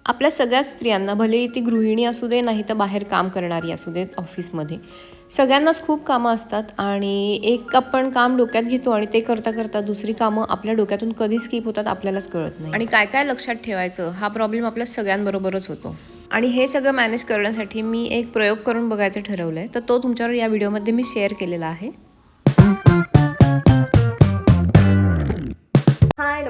आपल्या सगळ्याच स्त्रियांना, भलेही ती गृहिणी असू दे, नाही तर बाहेर काम करणारी असू देत ऑफिसमध्ये, सगळ्यांनाच खूप कामं असतात आणि एक आपण काम डोक्यात घेतो आणि ते करता करता दुसरी कामं आपल्या डोक्यातून कधी स्किप होतात आपल्यालाच कळत नाही. आणि काय काय लक्षात ठेवायचं हा प्रॉब्लेम आपल्या सगळ्यांबरोबरच होतो. आणि हे सगळं मॅनेज करण्यासाठी मी एक प्रयोग करून बघायचं ठरवलं आहे, तर तो तुमच्यावर या व्हिडिओमध्ये मी शेअर केलेला आहे. हाय,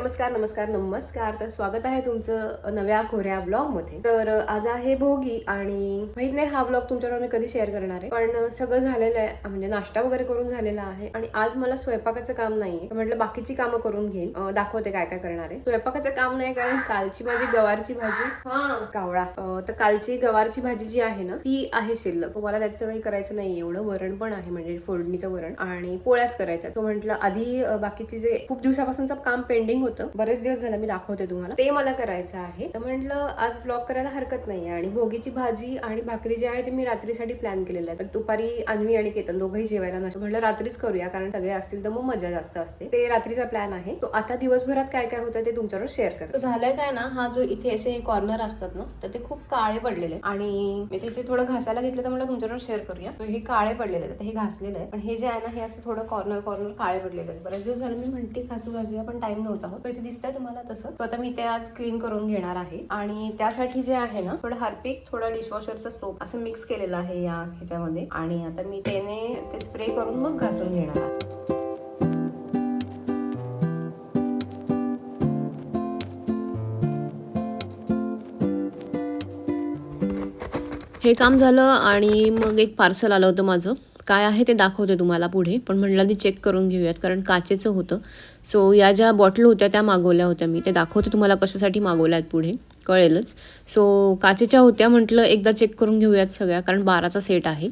नमस्कार. तर स्वागत आहे तुमचं नव्या कोऱ्या ब्लॉगमध्ये. तर आज आहे भोगी आणि माहित नाही हा ब्लॉग तुमच्यावर मी कधी शेअर करणार आहे, पण सगळं झालेलं आहे, म्हणजे नाश्ता वगैरे करून झालेला आहे आणि आज मला स्वयंपाकाचं काम नाहीये. म्हटलं बाकीची कामं करून घेईन, दाखवते काय काय करणार आहे. स्वयंपाकाचं काम नाही, कारण कालची माझी गवारची भाजी कावळा तर कालची गवारची भाजी जी आहे ना ती आहे शिल्लक. मला त्याचं काही करायचं नाही एवढं. वरण पण आहे, म्हणजे फोडणीचं वरण आणि पोळ्याच करायच्या. तो म्हटलं आधी बाकीचे जे खूप दिवसापासूनचं काम पेंडिंग होतं, बरेच दिवस झालं, मी दाखवते तुम्हाला, ते मला करायचं आहे. तर म्हटलं आज ब्लॉग करायला हरकत नाही. आणि भोगीची भाजी आणि भाकरी जी आहे ते मी रात्रीसाठी प्लॅन केलेलं आहे. दुपारी अन्वी आणि केतन दोघंही जेवायला नसतं, म्हटलं रात्रीच करूया, कारण सगळे असतील तर मग मजा जास्त असते. ते रात्रीचा प्लॅन आहे. तो आता दिवसभरात काय काय होतं ते तुमच्यावर शेअर करतो. झालंय काय ना, हा जो इथे असे कॉर्नर असतात ना, तर ते खूप काळे पडलेले आणि मी तिथे थोडं घासायला घेतलं, तर म्हटलं तुमच्यावर शेअर करूया. तर हे काळे पडलेले आहेत, हे घासलेलं आहे, पण हे जे आहे ना हे असं थोडं कॉर्नर काळे पडलेले आहेत. बरेच दिवस झालं मी म्हणते घासूया, पण टाइम नव्हता होत. इथे दिसतंय तुम्हाला तसं. तर आता मी ते आज क्लीन करून घेणार आहे आणि त्यासाठी जे आहे ना थोडं हार्पिक, थोडं डिशवॉशरचं सोप असं मिक्स केलेलं आहे या ह्याच्यामध्ये आणि आता मी त्याने ते स्प्रे करून मग घासून घेणार आहे. हे काम झालं आणि मग एक पार्सल आलं होतं माझं. काय आहे ते दाखवते तुम्हाला पुढे, पण म्हटलं आधी चेक करून घेऊयात, कारण काचेचं होतं. सो या ज्या बॉटल होत्या त्या मागवल्या होत्या मी. ते दाखवते तुम्हाला कशासाठी मागवल्या आहेत, पुढे कळेलच. सो काचेच्या होत्या, म्हटलं एकदा चेक करून घेऊयात सगळ्या, कारण 12चा सेट आहे.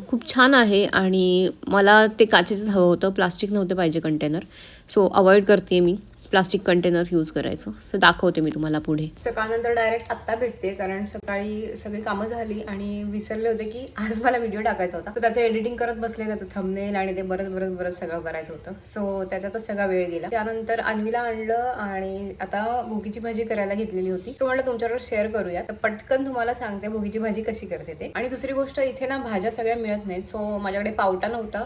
खूप छान आहे आणि मला ते काचेचंच हवं होतं, प्लास्टिक नव्हते पाहिजे कंटेनर. सो अवॉइड करते मी प्लास्टिक कंटेनर्स यूज करायचं. तर दाखवते मी तुम्हाला पुढे. सकाळनंतर डायरेक्ट आत्ता भेटते, कारण सकाळी सगळी कामं झाली आणि विसरले होते की आज मला व्हिडिओ टाकायचा होता. तर त्याचं एडिटिंग करत बसले, त्याचं थंबनेल आणि ते बरंच सगळं करायचं होतं. सो त्याच्यातच सगळा वेळ गेला. त्यानंतर अन्वीला आणलं आणि आता भोगीची भाजी करायला घेतलेली होती. तो म्हटलं तुमच्यावर शेअर करूया. तर पटकन तुम्हाला सांगते भोगीची भाजी कशी करते ते. आणि दुसरी गोष्ट, इथे ना भाज्या सगळ्या मिळत नाहीत. सो माझ्याकडे पावटा नव्हता,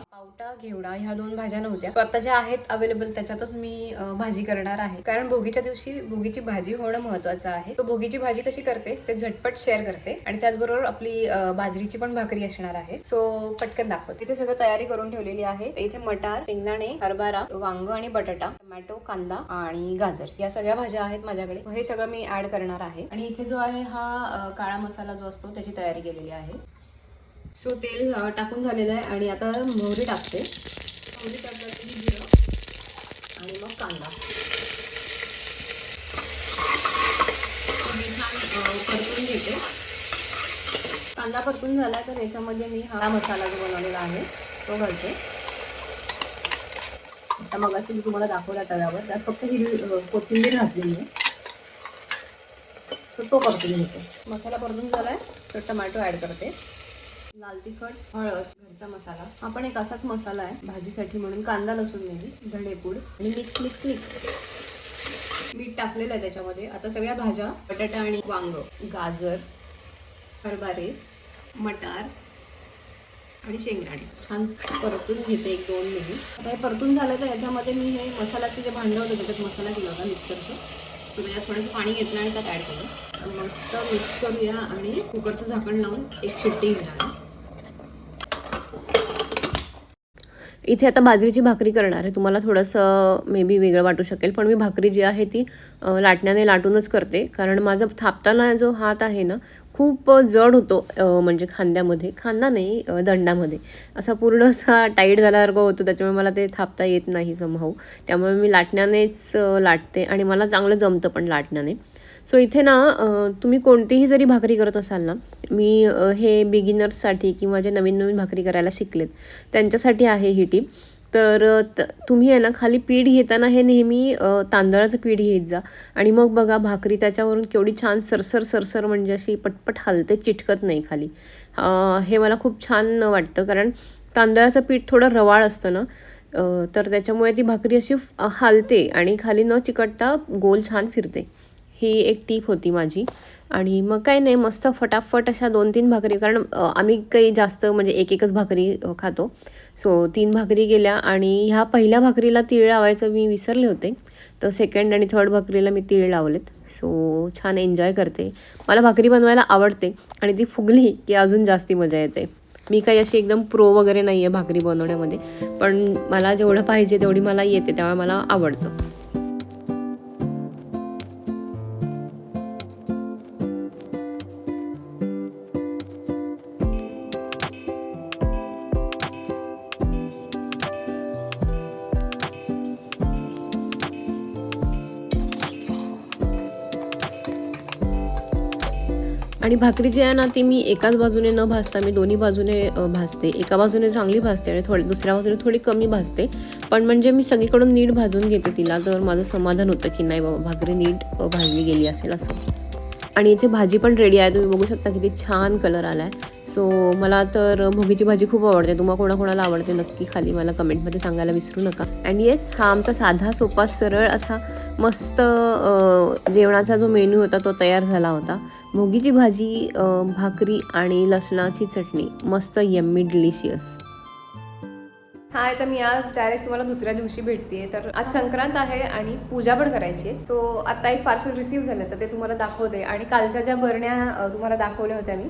घेवडा ह्या 2 भाज्या नव्हत्या. आता ज्या आहेत अवेलेबल त्याच्यातच मी भाजी करणार आहे, कारण भोगीच्या दिवशी भोगीची भाजी होणं महत्वाचं आहे. तो भोगीची भाजी कशी करते ते झटपट शेअर करते आणि त्याचबरोबर आपली बाजरीची पण भाकरी असणार आहे. सो पटकन दाखवते. इथे सगळं तयारी करून ठेवलेली आहे. इथे मटार, शेंगदाणे, हरभरा, वांग आणि बटाटा, टोमॅटो, कांदा आणि गाजर या सगळ्या भाज्या आहेत माझ्याकडे. हे सगळं मी ऍड करणार आहे. आणि इथे जो आहे हा काळा मसाला जो असतो त्याची तयारी केलेली आहे. सो तेल टाकून झालेलं आहे आणि आता मोहरी टाकते. मोहरी टाकलं की जिरं आणि मग कांदा. छान परतून घेते. कांदा परतून झाला तर याच्यामध्ये मी हा मसाला जो बनवलेला आहे तो घालते. आता मग मी तुम्हाला दाखवला तव्यावर, त्यात फक्त हिरवी कोथिंबीर घातलेली आहे. तर तो परतून घेते. मसाला परतून झालाय तर टोमॅटो ऍड करते. लाल तिखट, हळद, घरचा मसाला. हा पण एक असाच मसाला आहे भाजीसाठी, म्हणून कांदा लसूण नाही, धणेपूड आणि मिक्स. मीठ टाकलेलं आहे त्याच्यामध्ये. आता सगळ्या भाज्या, बटाटा आणि वांग, गाजर, हरभरे, मटार आणि शेंगदाणे छान परतून घेते 1-2 मिनिट. आता हे परतून झालं तर याच्यामध्ये मी हे मसाल्याचं जे भांडं होतं त्याच्यात मसाला केला होता मिक्सरचं, तर त्याच्यात थोडंसं पाणी घेतलं आणि त्यात ॲड केलं. मस्त मिक्स करूया आणि कुकरचं झाकण लावून एक शिट्टी घेणार. इथे आता बाजरीची भाकरी करणार आहे. तुम्हाला थोडंसं मे बी वेगळं वाटू शकेल, पण मी भाकरी जी आहे ती लाटण्याने लाटूनच करते, कारण माझा थापताना जो हात आहे ना खूप जड होतो, म्हणजे खांदा नाही, दंडामध्ये असा पूर्ण असा टाईट झाल्यासारखं होतो. त्याच्यामुळे मला ते थापता येत नाही समहाऊ. त्यामुळे मी लाटण्यानेच लाटते आणि मला चांगलं जमतं पण लाटण्याने. सो इथे ना तुम्ही कोणतीही जरी भाकरी करत असाल ना, मी हे बिगिनर्ससाठी किंवा जे नवीन भाकरी करायला शिकलेत त्यांच्यासाठी आहे ही टिप. तर तुम्ही आहे ना खाली पीठ घेताना हे नेहमी तांदळाचं पीठ घेत जा आणि मग बघा भाकरी त्याच्यावरून केवढी छान सरसर म्हणजे अशी पटपट हलते, चिटकत नाही खाली. हे मला खूप छान वाटतं, कारण तांदळाचं पीठ थोडं रवाळ असतं ना, तर त्याच्यामुळे ती भाकरी अशी हलते आणि खाली न चिकटता गोल छान फिरते. ही एक टीप होती माझी. आणि मग काही नाही, मस्त फटाफट अशा 2-3 भाकरी, कारण आम्ही काही जास्त म्हणजे एकच भाकरी खातो. सो 3 भाकरी गेल्या आणि ह्या पहिल्या भाकरीला तीळ लावायचं मी विसरले होते, तर सेकंड आणि थर्ड भाकरीला मी तीळ लावलेत. सो छान एन्जॉय करते. मला भाकरी बनवायला आवडते आणि ती फुगली की अजून जास्ती मजा येते. मी काही अशी एकदम प्रो वगैरे नाही आहे भाकरी बनवण्यामध्ये, पण मला जेवढं पाहिजे तेवढी मला येते, त्यामुळे मला आवडतं. आणि भाकरी जी आहे ना, ती मी एकाच बाजूने न भाजता मी दोन्ही बाजूने भाजते. एका बाजूने चांगली भाजते आणि दुसऱ्या बाजूने थोडी कमी भाजते, पण म्हणजे मी सगळीकडून नीट भाजून घेते तिला, तर माझं समाधान होतं की नाही बाबा भाकरी नीट भाजली गेली असेल असं. आणि इथे भाजी पण रेडी आहे. तुम्ही बघू शकता किती छान कलर आला आहे. सो मला तर भोगीची भाजी खूप आवडते. तुम्हाला कोणाकोणाला आवडते नक्की खाली मला कमेंटमध्ये सांगायला विसरू नका. अँड येस, हा आमचा साधा सोपा सरळ असा मस्त जेवणाचा जो मेनू होता तो तयार झाला होता. भोगीची भाजी, भाकरी आणि लसणाची चटणी, मस्त यम्मी डिलिशियस. हाय, तर मी आज डायरेक्ट तुम्हाला दुसऱ्या दिवशी भेटते. तर आज संक्रांत आहे आणि पूजा पण करायची आहे. सो आता एक पार्सल रिसीव्ह झालं, तर ते तुम्हाला दाखवते. आणि कालच्या ज्या बरण्या तुम्हाला दाखवल्या होत्या मी,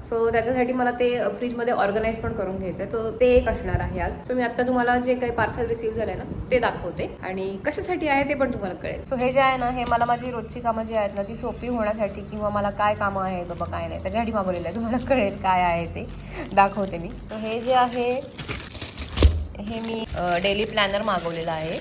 सो त्याच्यासाठी मला ते फ्रीजमध्ये ऑर्गनाईज पण करून घ्यायचं आहे. तो ते एक असणार आहे आज. सो मी आता तुम्हाला जे काही पार्सल रिसीव्ह झालंय ना ते दाखवते आणि कशासाठी आहे ते पण तुम्हाला कळेल. सो हे जे आहे ना, हे मला माझी रोजची कामं जी आहेत ना ती सोपी होण्यासाठी, किंवा मला काय कामं आहेत बाबा काय नाही त्याच्यासाठी मागवलेलं आहे. तुम्हाला कळेल काय आहे ते दाखवते मी. तर हे जे आहे हे मी डेली प्लॅनर मागवलेला आहे.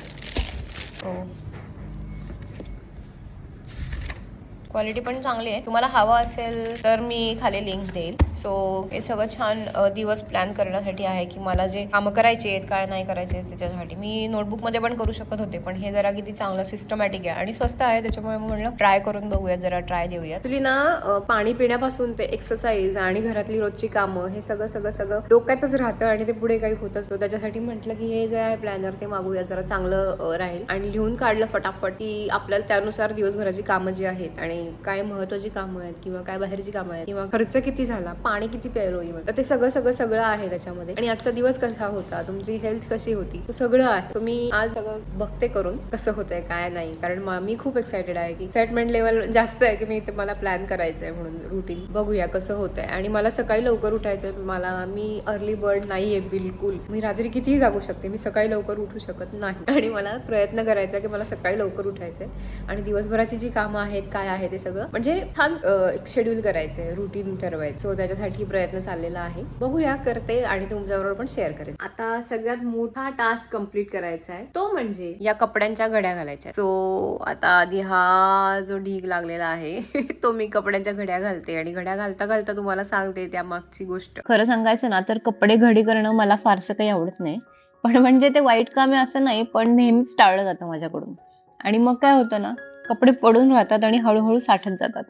क्वालिटी पण चांगली आहे. तुम्हाला हवं असेल तर मी खाली लिंक देईल. सो हे सगळं छान दिवस प्लॅन करण्यासाठी आहे, की मला जे कामं करायचे आहेत काय नाही करायचे त्याच्यासाठी. मी नोटबुकमध्ये पण करू शकत होते, पण हे जरा किती चांगलं सिस्टमॅटिक आहे आणि स्वस्त आहे, त्याच्यामुळे मी म्हणलं ट्राय करून बघूया, जरा ट्राय देऊया. तरी ना पाणी पिण्यापासून ते एक्सरसाइज आणि घरातली रोजची कामं हे सगळं डोक्यातच राहतं आणि ते पुढे काही होत असतं. त्याच्यासाठी म्हटलं की हे जे आहे प्लॅनर ते मागूया, जरा चांगलं राहील. आणि लिहून काढलं फटाफट की आपल्याला त्यानुसार दिवसभराची कामं जी आहेत आणि काय महत्वाची कामं आहेत किंवा काय बाहेरची कामं आहेत किंवा खर्च किती झाला, पाणी किती प्यायलो, तर ते सगळं आहे त्याच्यामध्ये. आणि आजचा दिवस कसा होता, तुमची हेल्थ कशी होती, तो सगळं आहे. तुम्ही आज सगळं बघते करून कसं होतंय काय नाही, कारण मी खूप एक्सायटेड आहे की एक्साइटमेंट लेवल जास्त आहे की मला प्लॅन करायचंय म्हणून रुटीन. बघूया कसं होतंय. आणि मला सकाळी लवकर उठायचंय. मी अर्ली बर्ड नाहीये बिलकुल. मी रात्री कितीही जागू शकते, मी सकाळी लवकर उठू शकत नाही. आणि मला प्रयत्न करायचा की मला सकाळी लवकर उठायचंय आणि दिवसभराची जी कामं आहेत काय आहे ते सगळं म्हणजे छान शेड्यूल करायचंय, रुटीन ठरवायचं. सो त्याच्यासाठी प्रयत्न चाललेला आहे. बघूया, करते आणि तुमच्याबरोबर पण शेअर करेन. आता सगळ्यात मोठा टास्क कंप्लीट करायचा आहे, तो म्हणजे या कपड्यांच्या घड्या घालायच्या. सो आता आधी हा जो ढीग लागलेला आहे तो मी कपड्यांच्या घड्या घालते. आणि घड्या घालता घालता तुम्हाला सांगते त्या मागची गोष्ट. खरं सांगायचं ना तर कपडे घडी करणं मला फारसं काही आवडत नाही, पण म्हणजे ते वाईट काम आहे असं नाही, पण नेहमीच टाळलं जातं माझ्याकडून. आणि मग काय होतं ना, कपडे पडून राहतात आणि हळूहळू साठत जातात.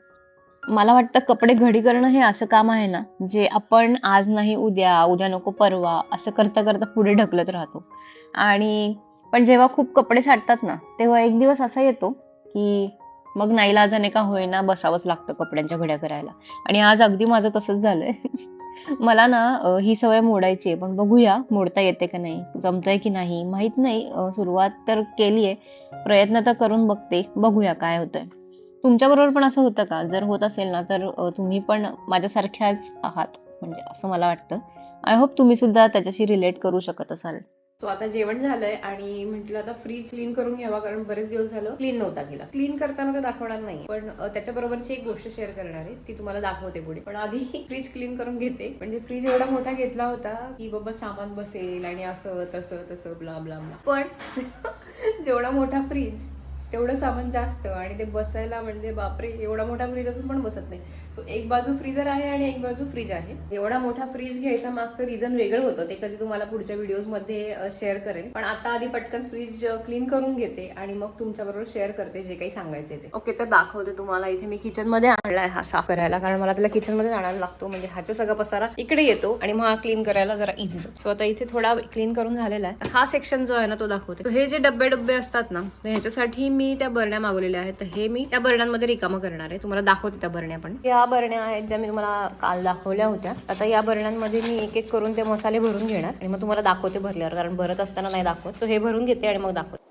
मला वाटतं कपडे घडी करणं हे असं काम आहे ना, जे आपण आज नाही उद्या नको परवा असं करता करता पुढे ढकलत राहतो. आणि पण जेव्हा खूप कपडे साठतात ना, तेव्हा एक दिवस असा येतो की मग नाईलाजाने का होईना बसावंच लागतं कपड्यांच्या घड्या करायला. आणि आज अगदी माझं तसंच झालंय. मला ना ही सवय मोडायची आहे, पण बघूया मोडता येते का नाही, जमतंय की नाही माहित नाही. सुरुवात तर केलीये, प्रयत्न तर करून बघते, बघूया काय होतंय. तुमच्याबरोबर पण असं होतं का? जर होत असेल ना तर तुम्ही पण माझ्यासारख्याच आहात म्हणजे असं मला वाटतं. आय होप तुम्ही सुद्धा त्याच्याशी रिलेट करू शकत असाल. सो आता जेवण झालंय आणि म्हटलं आता फ्रीज क्लीन करून घ्यावा, कारण बरेच दिवस झालं क्लीन नव्हता केला. क्लीन करताना तर दाखवणार नाही, पण त्याच्याबरोबरची एक गोष्ट शेअर करणार आहे, ती तुम्हाला दाखवते पुढे. पण आधी फ्रीज क्लीन करून घेते. म्हणजे फ्रीज एवढा मोठा घेतला होता की बाबा सामान बसेल आणि असं तसं ब्ला ब्ला ब्ला, पण जेवढा मोठा फ्रीज तेवढं सामान जास्त आणि ते बसायला म्हणजे बापरे, एवढा मोठा फ्रीज असून पण बसत नाही. सो एक बाजू फ्रीजर आहे आणि एक बाजू फ्रीज आहे. एवढा मोठा फ्रीज घ्यायचा मागचं रिझन वेगळं होतं, ते कधी तुम्हाला पुढच्या व्हिडिओज मध्ये शेअर करेन. पण आता आधी पटकन फ्रीज क्लीन करून घेते आणि मग तुमच्याबरोबर शेअर करते जे काही सांगायचे ते. ओके, तर दाखवते तुम्हाला. इथे मी किचन मध्ये आणलाय हा साफ करायला, कारण मला त्याला किचन मध्ये आणायला लागतो, म्हणजे ह्याचा सगळा पसारा इकडे येतो आणि मग हा क्लीन करायला जरा इझी जातो. सो आता इथे थोडा क्लीन करून झालेला आहे. हा सेक्शन जो आहे ना तो दाखवते. हे जे डब्बे असतात ना, ह्याच्यासाठी मी त्या बरण्या मागवलेल्या आहेत. तर हे मी त्या बरण्यांमध्ये रिकामं करणार आहे. तुम्हाला दाखवते त्या बरण्या पण. या बरण्या आहेत ज्या मी तुम्हाला काल दाखवल्या होत्या. आता या बरण्यांमध्ये मी एक एक करून ते मसाले भरून घेणार आणि मग तुम्हाला दाखवते भरल्यावर, कारण भरत असताना नाही दाखवत. सो हे भरून घेते आणि मग दाखवते.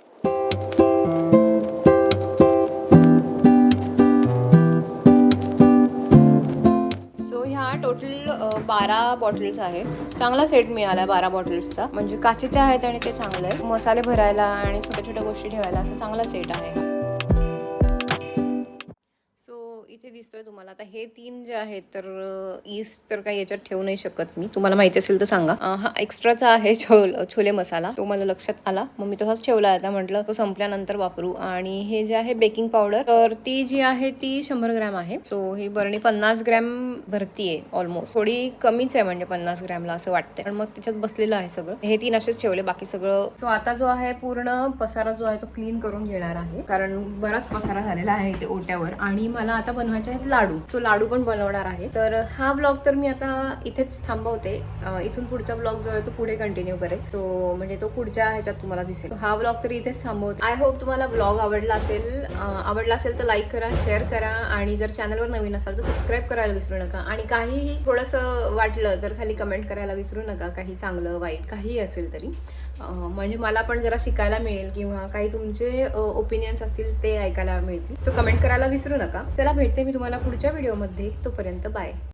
ह्या टोटल 12 बॉटल्स आहेत. चांगला सेट मिळाला 12 बॉटल्सचा. म्हणजे काचेच्या आहेत आणि ते चांगलं आहे. मसाले भरायला आणि छोट्या छोट्या गोष्टी ठेवायला असा चांगला सेट आहे. इथे दिसतोय तुम्हाला. आता हे 3 जे आहेत तर ईस्ट तर काही याच्यात ठेवू नाही शकत मी. तुम्हाला माहिती असेल तर सांगा. हा एक्स्ट्राचा आहे छोले मसाला. तो मला लक्षात आला, मग मी तसाच ठेवला. आता म्हटलं तो संपल्यानंतर वापरू. आणि हे जे आहे बेकिंग पावडर, तर ती जी आहे ती 100 ग्रॅम आहे. सो ही बरणी 50 ग्रॅम भरतीये ऑलमोस्ट. थोडी कमीच आहे म्हणजे 50 ग्रॅमला असं वाटतंय, पण मग त्याच्यात बसलेलं आहे सगळं. हे 3 असेच ठेवले, बाकी सगळं. सो आता जो आहे पूर्ण पसारा जो आहे तो क्लीन करून घेणार आहे, कारण बराच पसारा झालेला आहे इथे ओट्यावर. आणि मला आता बनवायचे आहेत लाडू. सो लाडू पण बनवणार आहे. तर हा ब्लॉग तर मी आता इथेच थांबवते. इथून पुढचा ब्लॉग जो आहे तो पुढे कंटिन्यू करेल. सो म्हणजे तो पुढच्या ह्याच्यात तुम्हाला दिसेल. हा ब्लॉग तर इथेच थांबवते. आय होप तुम्हाला ब्लॉग आवडला असेल तर लाईक करा, शेअर करा, आणि जर चॅनलवर नवीन असाल तर सबस्क्राईब करायला विसरू नका. आणि काहीही थोडंसं वाटलं तर खाली कमेंट करायला विसरू नका. काही चांगलं वाईट काहीही असेल तरी, म्हणजे मला पण जरा शिकायला मिळेल, किंवा काही तुमचे ओपिनियन्स असतील ते ऐकायला मिळतील. सो कमेंट करायला विसरू नका. चला, भेटते मी तुम्हाला पुढच्या व्हिडिओमध्ये. तोपर्यंत बाय.